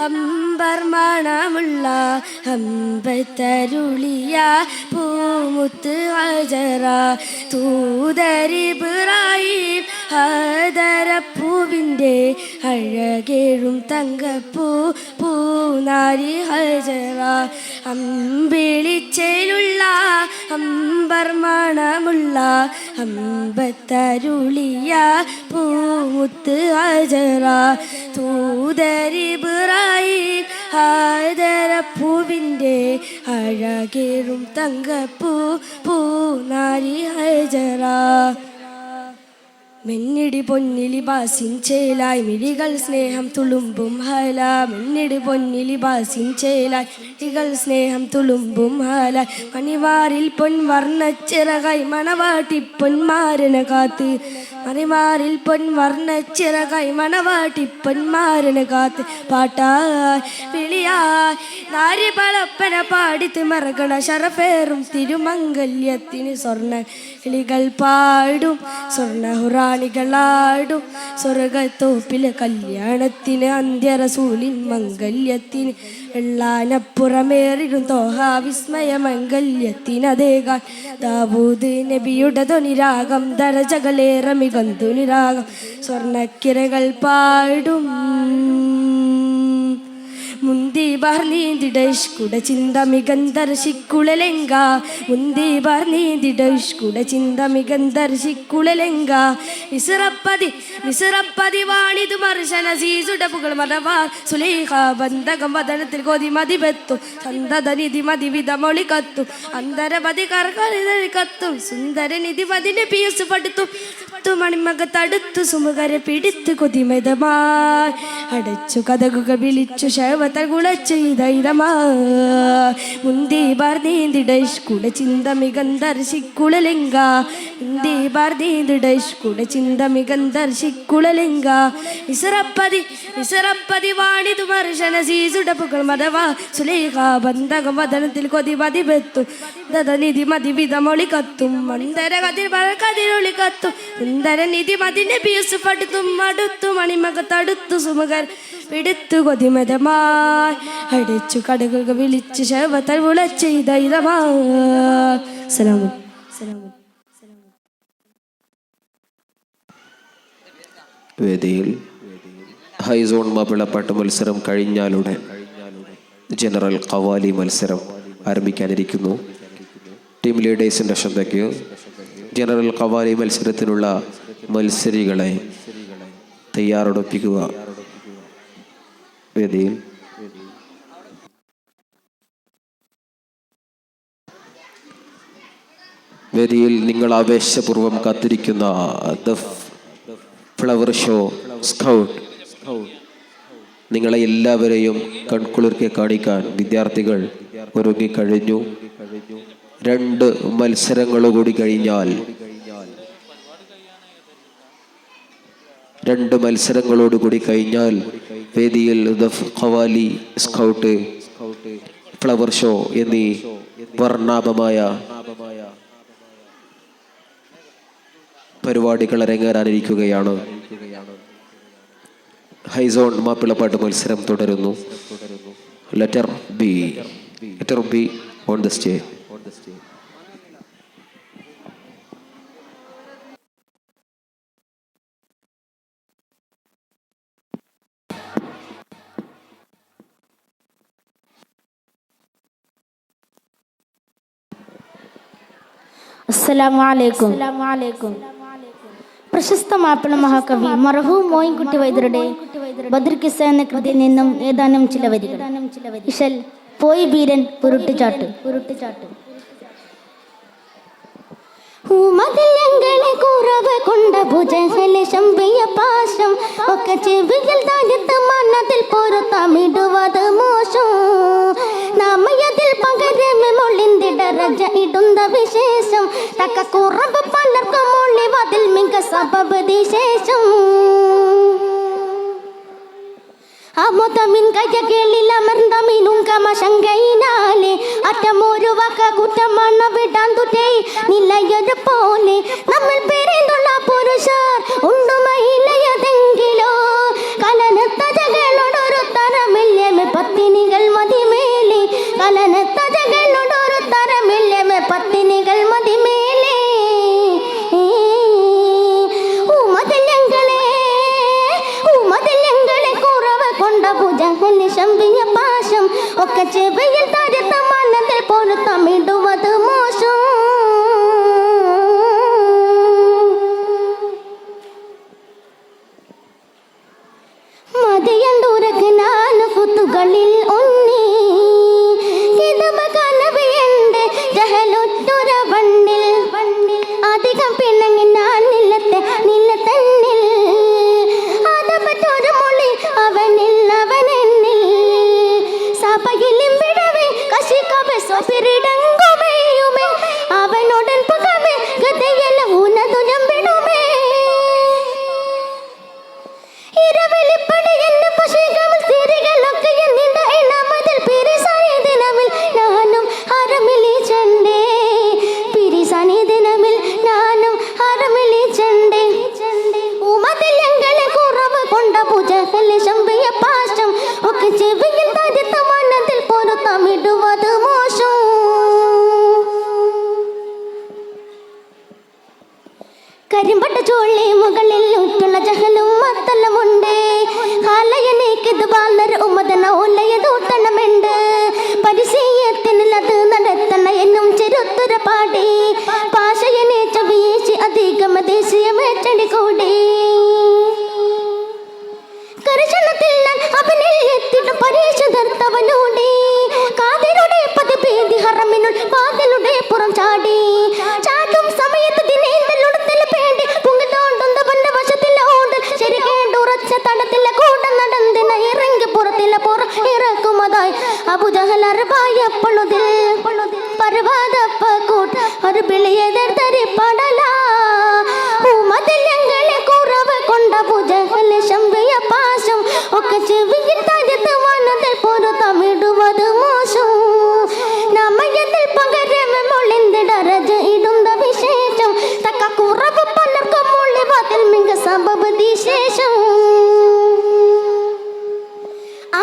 അമ്പർ മണമുള്ള അമ്പത്തരുളിയ പൂമുത്ത് ഹജറ തൂതരിബ്രാഹിം ഹദരപ്പൂവിൻ്റെ അഴകേഴും തങ്കപ്പൂ പൂനാരി ഹജറ അമ്പിളിച്ചേലുള്ള അമ്പർ മണമുള്ള അമ്പത്തരുളിയ പൂമുത്ത് ഹജറ തൂതരിബ്രാഹിം ഹദരപ്പൂവിൻ്റെ അഴകേറും തങ്കപ്പൂ പൂനാരി ഹജറ മെന്നിടി പൊന്നിലി ബാസിൻ ചേലായി മിഴികൾ സ്നേഹം തുളുമ്പും ഹല മെന്നിടി പൊന്നിലി ബാസിൻ ചേലായി മിഴികൾ സ്നേഹം തുളുമ്പും ഹല മണിവാറിൽ പൊൻവർണ്ണച്ചിറകായി മണവാട്ടി പൊന്മാരന കാത്ത് മണിവാറിൽ പൊൻവർണ്ണച്ചിറകായി മണവാട്ടി പൊന്മാരന കാത്ത് പാട്ടായി വിളിയായി നാരി പളപ്പന പാടിത്ത് മറകണ ശരഫേറും തിരുമംഗല്യത്തിന് സ്വർണ്ണ കിളികൾ പാടും സ്വർണ്ണ ഹുറാണികളാടും സ്വർഗത്തോപ്പിലെ കല്യാണത്തിന് അന്ത്യറസൂലിൻ മംഗല്യത്തിന് വെള്ളാനപ്പുറമേറിടും തോഹ വിസ്മയ മംഗല്യത്തിനതേകാൻ ദാവൂദ് നബിയുടെ ധ്വനിരാഗം ദരജകളേറെ മികന്തുനിരാഗം സ്വർണ്ണക്കിരകൾ പാടും മുന്തി ബാർനീന്തിടഷ്കുട ചിന്ത മികന്തർശിക്കുളലെങ്ക മുന്തി ബാർനീന്തിടഷ്കുട ചിന്ത മികന്തർശിക്കുളലെങ്ക വിസിറപ്പതി വാണിതു മർശന സീസുട പുകൾ മറവാർ സുലേഖ ബന്ധകം വദനത്തിൽ കൊതി മതിബെത്തും സന്തതനിധി മതിവിധ മൊളി കത്തും അന്തരപതി കർക്കറി കത്തും സുന്ദരനിധി പതിനെ പിയസ് പടുത്തും മണിമകത്തടുത്തു സുമുഖരെ പിടിത്ത് കൊതിമതമായി അടച്ചു കഥകുകൾ വിളിച്ചു ശവത്തൽ കുളച്ചു മുന്തി ബാർനീന്തിടഷ്കുട ചിന്ത മികന്തർശിക്കുളലെങ്ക മുന്തി ബാർനീന്തിടഷ്കുട ചിന്ത മികന്തർശിക്കുളലെങ്ക വിസറപ്പതി വാണിതു മർശന സീസുടപ്പുകൾ മതവാ സുലേഖ ബന്ധകം വദനത്തിൽ കൊതി മതിബെത്തു ദതനിധി മതിവിധ മൊളി കത്തും മന്ദര കതിർ കതിരൊളി കത്തും സുന്ദരനിധി മതിനെ പിയസ് പടുത്തും അടുത്തു മണിമകത്തടുത്തു സുമുഖർ പിടുത്തു കൊതിമതമായി അടിച്ചു കടകുക വിളിച്ചു ശവത്തൽ വിളച്ചു വേദിയിൽ ഹൈസോൺ മാപ്പിളപ്പാട്ട് മത്സരം കഴിഞ്ഞാലുടൻ ജനറൽ ഖവാലി മത്സരം ആരംഭിക്കാനിരിക്കുന്നു. ടീം ലീഡേഴ്സിൻ്റെ ശ്രദ്ധയ്ക്ക് ജനറൽ ഖവാലി മത്സരത്തിനുള്ള മത്സരികളെ തയ്യാറെടുപ്പിക്കുക. വേദിയിൽ നിങ്ങൾ ആവേശപൂർവ്വം കാത്തിരിക്കുന്ന ദ ഫ്ലവർ ഷോ സ്കൗട്ട് നിങ്ങളെ എല്ലാവരെയും കൺകുളിർക്കെ കാണിക്കാൻ വിദ്യാർത്ഥികൾ ഒരുങ്ങിക്കഴിഞ്ഞു. 2 മത്സരങ്ങളോടുകൂടി കഴിഞ്ഞാൽ വേദിയിൽ the qawwali scout flower show എന്നീ വർണ്ണാഭമായ പരിപാടികൾ അരങ്ങേറാനിരിക്കുകയാണ്. ഹൈസോൺ മാപ്പിളപ്പാട്ട് മത്സരം തുടരുന്നു. Letter B on the stage. അസ്സലാമു അലൈക്കും. പ്രശസ്ത മാപ്പിള മഹാകവി മർഹൂം മോയിൻകുട്ടി വൈദ്യരുടെ ബദ്ർ കിസ്സ എന്ന കൃതിയിൽ നിന്നും ഏതാനും ചില വരികൾ. ഇശൽ പോയി വീരൻ ഉരുട്ടുചാട്ട്. മതിലങ്ങളെ കുറവ് കൊണ്ട ഭുജഹലെ ശമ്പിയ പാശം ഒക്കെ ചെവിയിൽ താഴത്ത് മന്നത്തിൽ പൊറുത്തമിടുവത് മോശം നമ്മയതിൽ പകരമേ മൊള്ളിന്തിട രജ ഇടുന്ന വിശേഷം തക്ക കുറവ് പലർക്കും മൊള്ളിവതിൽ മിക സബബ് ദിശേഷം അമോതമിൻ കയ്യകളിലമർന്നമിനും കമശങ്കയിനാലെ അറ്റമൊരു വക കുറ്റമാണ് വിടാൻ തുറ്റേ നിലയൊരു പോലെ നമ്മൾ പേരെന്നുള്ള പുരുഷർ ഉണ്ടു മഹിളയതെങ്കിലോ കലനത്തജകളോടൊരു തരമില്ല ഒക്കെ ചെവിയിൽ തരുത്ത മനത്തിൽ പൊരുത്തമിടുവത് മോശം. മതിയണ്ടൂരക്ക് നാല് കുത്തുകളിൽ ഉണ്ണി കിതമ കനവയുണ്ട് ജഹലൊട്ടുര വണ്ണിൽ അധികം പിണങ്ങി ഞാൻ നിലത്തന്നിൽ അതപ്പറ്റൊരു മൊഴി അവനെന്നിൽ സഭയിലും വിടവേ കശിക്കവേ സ്വപിരിടങ്കുമേയുമേ അവനോടൻ പകമേ ഗതയെല്ലാം ഊനതുജം വിടുമേ ഇരവെളിപ്പടി എന്നെ പശികമിൽ തിരികളൊക്കെ എന്നിട ഇണമതിൽ പിരിസായി ദിനമിൽ നാനും ഹരമിളിച്ചണ്ടേ പിരിസാനി ദിനമിൽ നാനും ഹരമിളിച്ചണ്ടേ ഉമതിൽ എങ്ങളെ കുറവ് കൊണ്ട പൂജകളെ ശമ്പിയ പാശം ഒക്കെ ചെവിയിൽ തരുത്ത മനത്തിൽ പൊരുത്തമിടുവത് മോശം. കരിമ്പട്ട ചോളി മുകളിൽ ഉറ്റുള്ള ജഹലും മത്തലമുണ്ട് ഹാലയനേക്കിത് വളരെ ഉമ്മതന ഉലയതൂട്ടണമുണ്ട് പരിസയത്തിനത് നടത്തണ എന്നും ചെറുത്തുര പാടി പാശയനേച്ച വീശി അധികം ദേശീയമേറ്റടി കൂടി കർശനത്തിൽ ഞാൻ അവനിൽ എത്തിയിട്ടും പരീക്ഷ ധർത്തവനോടി കാതിരുടെ പതിപേതി ഹറമിനുൾ വാതിലുടെ പുറം ചാടി ചാട്ടും സമയത്ത് ദിനേന്തലുടത്തിൽ പേടി പുങ്കത്തോണ്ടുന്ന പണ്ട വശത്തിലോട് ശരി കേണ്ടുറച്ച തടത്തില്ല കൂട നടന്നിന ഇറങ്ങി പുറത്തില്ല ഇറക്കുമതായി അബുജഹൽ അറുപായപ്പളുതിൽ പർവാതപ്പ കൂട്ട് ഒരു പിളിയെതിർത്തരി പടല ഉമതിൽ ഞങ്ങളെ കുറവ് കൊണ്ട അബുജഹൽ ശമ്പിയ പാശം ഒക്കെ ചെവിയിൽ തരുത്ത് മനത്തിൽ പൊരുത്തമിടുവത് മോശം. നമ്മയത്തിൽ പകരമൊളിന്തിടരജ ഇടുന്ന വിശേഷം തക്ക കുറവ് പലർക്കും മുള്ളിവാതിൽ മിക സബബ് ദിശേഷം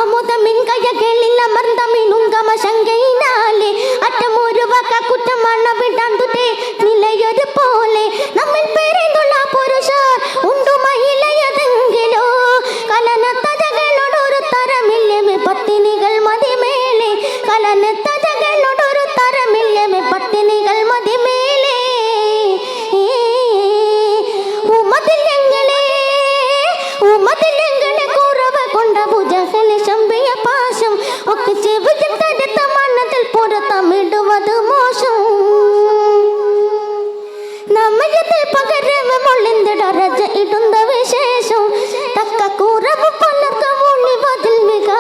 ആമോദമിൻകയകളിൽ അമർന്നമിനുങ്കമ ശങ്കയിനാലെ അറ്റമൊരു വക കുറ്റമണ വിടന്തുതേ നിലയൊരു പോലെ നമ്മൾ പേരെന്നുള്ള പുരുഷർ ഉണ്ടു മഹിളയതെങ്കിലോ കലനത്തജകളോടൊരു തരമില്ലേ പത്തിനികൾ മതിമേലെ കലനത്തജകളോടൊരു തരമില്ലേ പത്തിനികൾ മതിമേലെ ഉമതിലെങ്ങളെ കുറവ് കൊണ്ട ഭുജഹലെ ശമ്പിയ പാശം ഒക്കെ ചെവിയിൽ തടുത്ത മനത്തിൽ പുറത്തമിടുവത് മോശം. നമ്മയത്തിൽ പകരമൊളിന്തിടരജ ഇടുന്ന വിശേഷം തക്ക കുറവ് പലർക്കും ഒളിവതിൽ മിക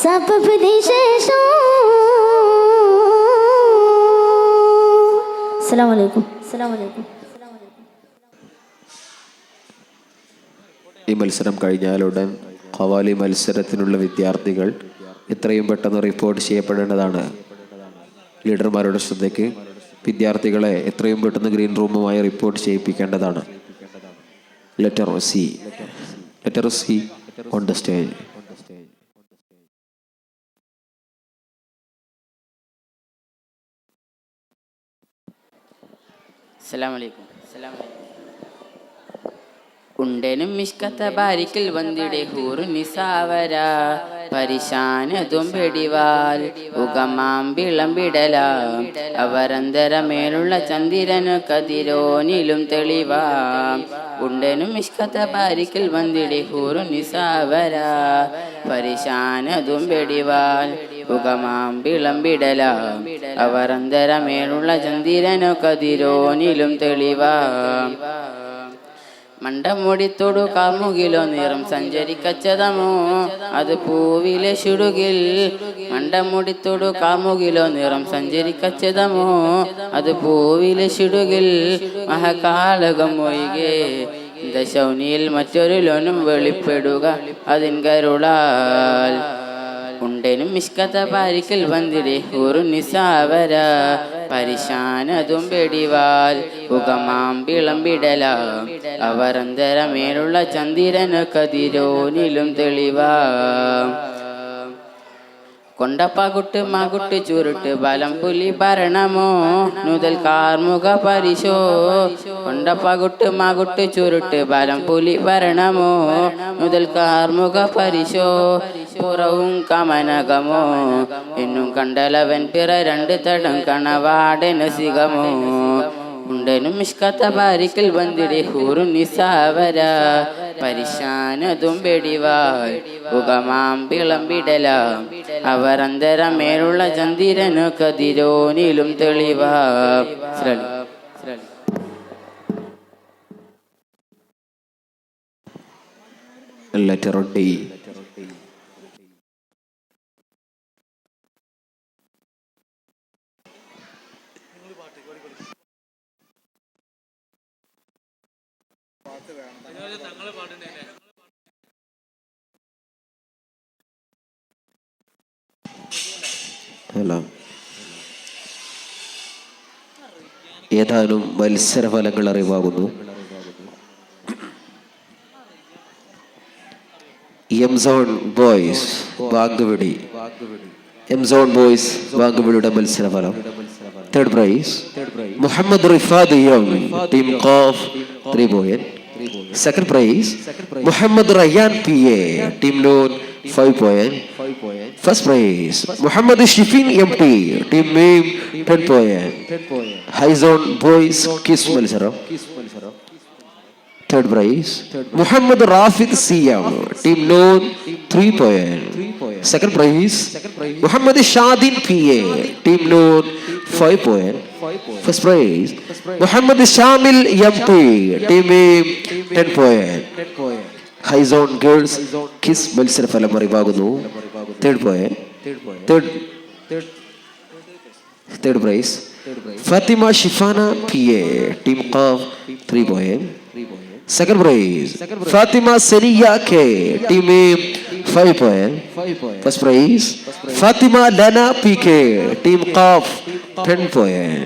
സബബ് ദിശേഷം. അസ്സലാമു അലൈക്കും. ഈ മത്സരം കഴിഞ്ഞാലുടൻ ഖവാലി മത്സരത്തിനുള്ള വിദ്യാർത്ഥികൾ എത്രയും പെട്ടെന്ന് റിപ്പോർട്ട് ചെയ്യപ്പെടേണ്ടതാണ്. ലീഡർമാരുടെ ശ്രദ്ധയ്ക്ക് വിദ്യാർത്ഥികളെ എത്രയും പെട്ടെന്ന് ഗ്രീൻ റൂമുമായി റിപ്പോർട്ട് ചെയ്യിപ്പിക്കേണ്ടതാണ്. Letter C on the stage. അസ്സലാമലൈക്കും. ഉണ്ടനും മിഷ്കത്ത ബാരിക്കൽ വന്നിടെ ഹൂറു നിസാവര പരിശാനതും പെടിവാൽ ഉഗമാം വിളമ്പിടലാം അവരന്തരമേലുള്ള ചന്ദ്രനു കതിരോനിലും തെളിവാം. ഉണ്ടനും മിഷ്കത്ത ബാരിക്കൽ വന്നിടെ ഹൂറു നിസാവര പരിശാനതും പെടിവാൽ ഉഗമാം വിളമ്പിടലാം അവരന്തരമേലുള്ള ചന്ദ്രനു കതിരോനിലും തെളിവാം. മണ്ടമുടിത്തൊടു കാമുകിലോ നിറം സഞ്ചരിക്കച്ചതമോ അത് പൂവിലെ ചുടുകിൽ. മണ്ടമുടിത്തൊടു കാമുകിലോ നിറം സഞ്ചരിക്കച്ചതമോ അത് പൂവിലെ ചുടുകിൽ. മഹകാലകം ഒഴികെ ദശൗനിയിൽ മറ്റൊരു ലോനും വെളിപ്പെടുക അതിൻ കരുളാൽ. ഉണ്ടനും മിഷ്കത്ത പാരിക്കൽ വന്നിടെ ഹൂറു നിസാവര പരിശാനതും വെടിവാൽ ഉഗമാം വിളമ്പിടലാം അവരന്തരമേലുള്ള ചന്ദ്രനു കതിരോനിലും തെളിവാം. കൊണ്ടപ്പകുട്ട് മകുട്ട് ചുരുട്ട് ബലം പുലി ഭരണമോ നുതൽ കാർമുക പരിശോ കൊണ്ടപ്പകുട്ട് മകുട്ട് ചുരുട്ട് ബലം പുലി ഭരണമോ നുതൽ കാർമുക പരിശോ പുറവും കമനകമോ എന്നും കണ്ടലവൻ പിറ രണ്ട് തടം കണവാടന സിഗമോ ഉണ്ടനും മിഷ്കത്ത ബാരിക്കൽ വന്നിടെ ഹൂറു നിസാവര പരിശാനതും വെടിവായ് ഉഗമാം വിളമ്പിടല അവർ അന്തരമേലുള്ള ചന്ദിരനു കതിരോനിലും തെളിവാ. Letter D. ഹലോ, ഏതാനും മത്സരഫലങ്ങൾ അറിവാകുന്നു. എംസോൺ ബോയ്സ് വാങ്കുവിടി. എംസോൺ ബോയ്സ് വാങ്കുവിടിയുടെ മത്സരഫലം. തേർഡ് പ്രൈസ് മുഹമ്മദ് റിഫാദ് യം ടീം ഖാഫ് 3 point. Second prize Muhammad Rayyan P A team നൂൻ 5 point. First prize Muhammad Shifin M T team മീം 10 പോയിന്റ്. ഹൈസോൺ ബോയ്സ് കിസ് മത്സരം. Third prize Muhammad റാഫിദ് C M team നൂൻ 3 point. Second prize Muhammad Shadin P A team നൂൻ 5 point. First prize Muhammad Shamil M T team മീം 10 point. High zone girls quiz മത്സരഫലം അറിവാകുന്നു. Third prize Fathima Shifana P A team ഖാഫ് 3 point. Second prize Fathima Saniya K team M 5 point. First prize Fathima Lana P K team ഖാഫ് 10 point.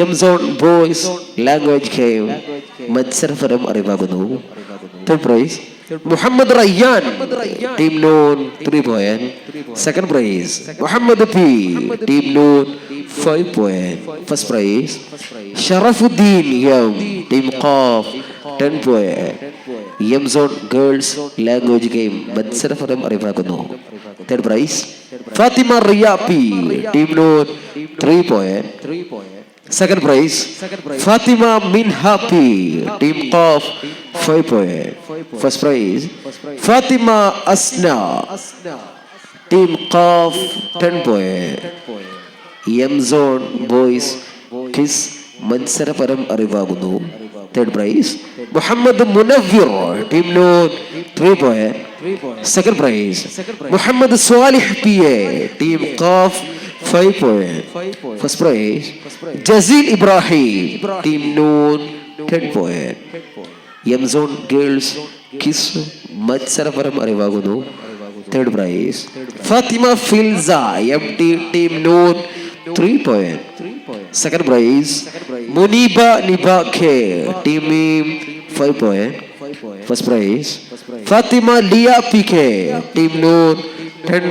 M zone boys language game മത്സരഫലം അറിവാകുന്നു. Third prize Muhammad Rayyan team നൂൻ 3 point. Second prize Muhammad P team നൂൻ 5 point. First prize Sharafuddin M team ഖാഫ് 10 point. M zone girls language game മത്സരഫലം അറിവാകുന്നു. Third prize Fathima Riya P team നൂൻ 3 point. Second prize Fathima Minha P team ഖാഫ് 5 point. First prize Fathima Asna team ഖാഫ് 10 point. M zone boys quiz മത്സരഫലം അറിവാകുന്നു. Third prize Muhammad Munavvir team നൂൻ 3 point. Second prize Muhammad Swalih P A team ഖാഫ് 5 point. First prize Jaseel Ibrahim team നൂൻ 10 പോയിന്റ്. എംസോൺ ഗേൾസ് കിസ് മത്സരഫലം അറിവാകുന്നു. Third prize Fathima Filsa M T team നൂൻ 3 point. Second prize Muneeba Niba ഖെ ടീം മീം 5 point. First prize Fathima Liya P K team നൂൻ 10